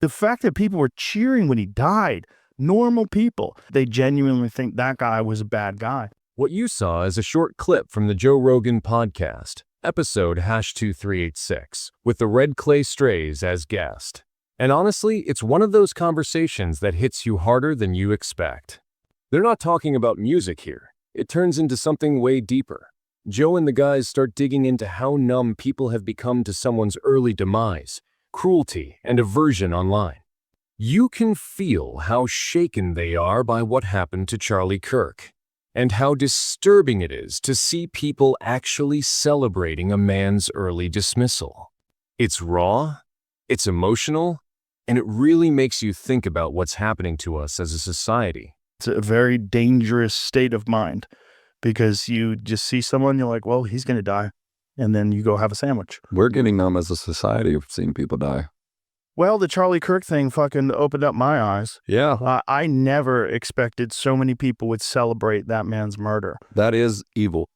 The fact that people were cheering when he died, normal people, they genuinely think that guy was a bad guy. What you saw is a short clip from the Joe Rogan Podcast, episode #2386, with the Red Clay Strays as guest. And honestly, it's one of those conversations that hits you harder than you expect. They're not talking about music here. It turns into something way deeper. Joe and the guys start digging into how numb people have become to someone's early demise, cruelty, and aversion online. You can feel how shaken they are by what happened to Charlie Kirk, and how disturbing it is to see people actually celebrating a man's early dismissal. It's raw, it's emotional, and it really makes you think about what's happening to us as a society. It's a very dangerous state of mind because you just see someone, you're like, well, he's going to die. And then you go have a sandwich. We're getting numb as a society of seeing people die. Well, the Charlie Kirk thing fucking opened up my eyes. Yeah. I never expected so many people would celebrate that man's murder. That is evil.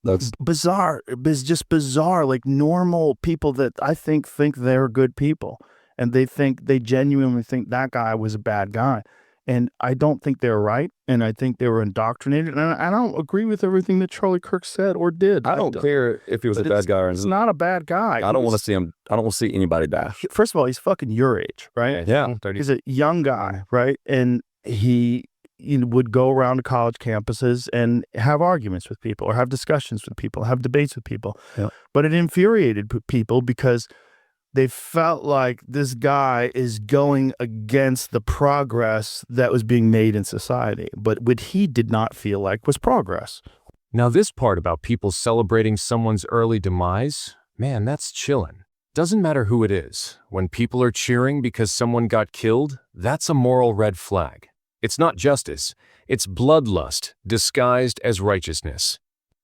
That's bizarre. It's just bizarre. Like normal people that I think they're good people. And they genuinely think that guy was a bad guy. And I don't think they're right. And I think they were indoctrinated. And I don't agree with everything that Charlie Kirk said or did. I don't care if he was a bad guy or not. He's not a bad guy. I don't want to see him. I don't want to see anybody die. First of all, he's fucking your age, right? Yeah. He's a young guy, right? And he would go around to college campuses and have arguments with people or have discussions with people, have debates with people. Yeah. But it infuriated people because they felt like this guy is going against the progress that was being made in society. But what he did not feel like was progress. Now this part about people celebrating someone's early demise, man, that's chillin'. Doesn't matter who it is. When people are cheering because someone got killed, that's a moral red flag. It's not justice. It's bloodlust disguised as righteousness.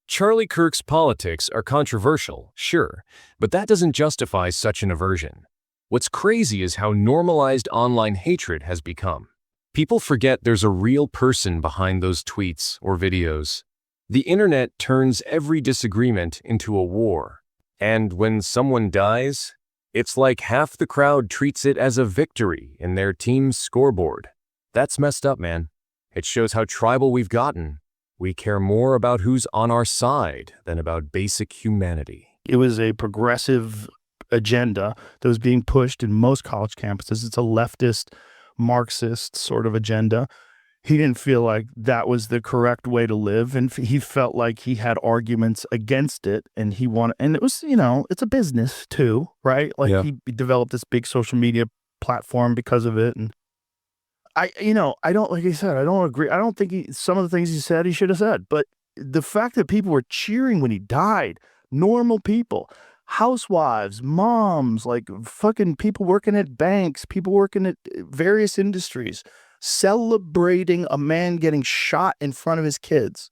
Charlie Kirk's politics are controversial, sure, but that doesn't justify such an aversion. What's crazy is how normalized online hatred has become. People forget there's a real person behind those tweets or videos. The internet turns every disagreement into a war. And when someone dies, it's like half the crowd treats it as a victory in their team's scoreboard. That's messed up, man. It shows how tribal we've gotten. We care more about who's on our side than about basic humanity. It was a progressive agenda that was being pushed in most college campuses. It's a leftist, Marxist sort of agenda. He didn't feel like that was the correct way to live, and he felt like he had arguments against it, and he wanted, and it was, it's a business too, right? Like he developed this big social media platform because of it, and I don't, like I said, I don't agree. I don't think some of the things he said, he should have said. But the fact that people were cheering when he died, normal people, housewives, moms, like fucking people working at banks, people working at various industries, celebrating a man getting shot in front of his kids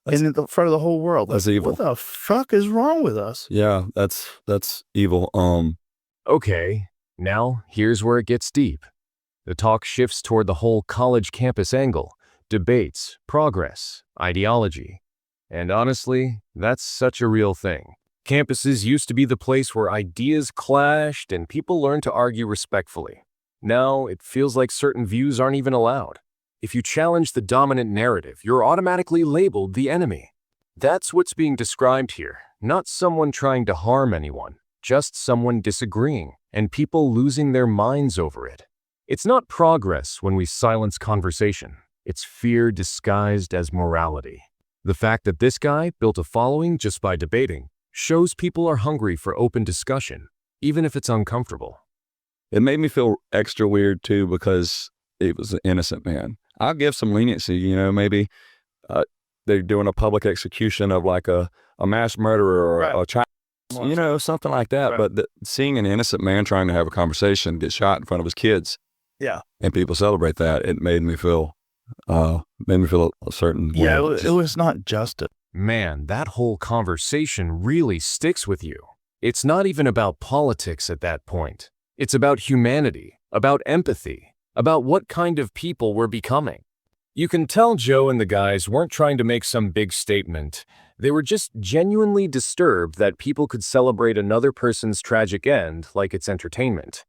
and in front of the whole world. That's evil. What the fuck is wrong with us? Yeah, that's evil. Okay, now here's where it gets deep. The talk shifts toward the whole college campus angle, debates, progress, ideology. And honestly, that's such a real thing. Campuses used to be the place where ideas clashed and people learned to argue respectfully. Now, it feels like certain views aren't even allowed. If you challenge the dominant narrative, you're automatically labeled the enemy. That's what's being described here, not someone trying to harm anyone, just someone disagreeing, and people losing their minds over it. It's not progress when we silence conversation. It's fear disguised as morality. The fact that this guy built a following just by debating shows people are hungry for open discussion, even if it's uncomfortable. It made me feel extra weird too because it was an innocent man. I'll give some leniency, maybe they're doing a public execution of like a mass murderer or a child, something like that. Right. But seeing an innocent man trying to have a conversation get shot in front of his kids, and people celebrate that, it made me feel a certain way. Yeah, it was not justice. Man, that whole conversation really sticks with you. It's not even about politics at that point. It's about humanity, about empathy, about what kind of people we're becoming. You can tell Joe and the guys weren't trying to make some big statement. They were just genuinely disturbed that people could celebrate another person's tragic end like it's entertainment.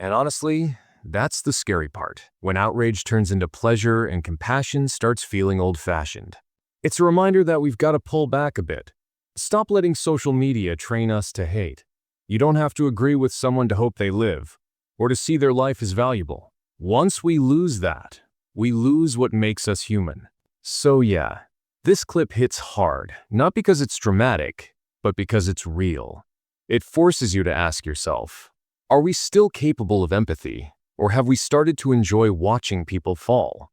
And honestly, that's the scary part, when outrage turns into pleasure and compassion starts feeling old-fashioned. It's a reminder that we've got to pull back a bit. Stop letting social media train us to hate. You don't have to agree with someone to hope they live, or to see their life as valuable. Once we lose that, we lose what makes us human. So yeah, this clip hits hard, not because it's dramatic, but because it's real. It forces you to ask yourself, are we still capable of empathy, or have we started to enjoy watching people fall?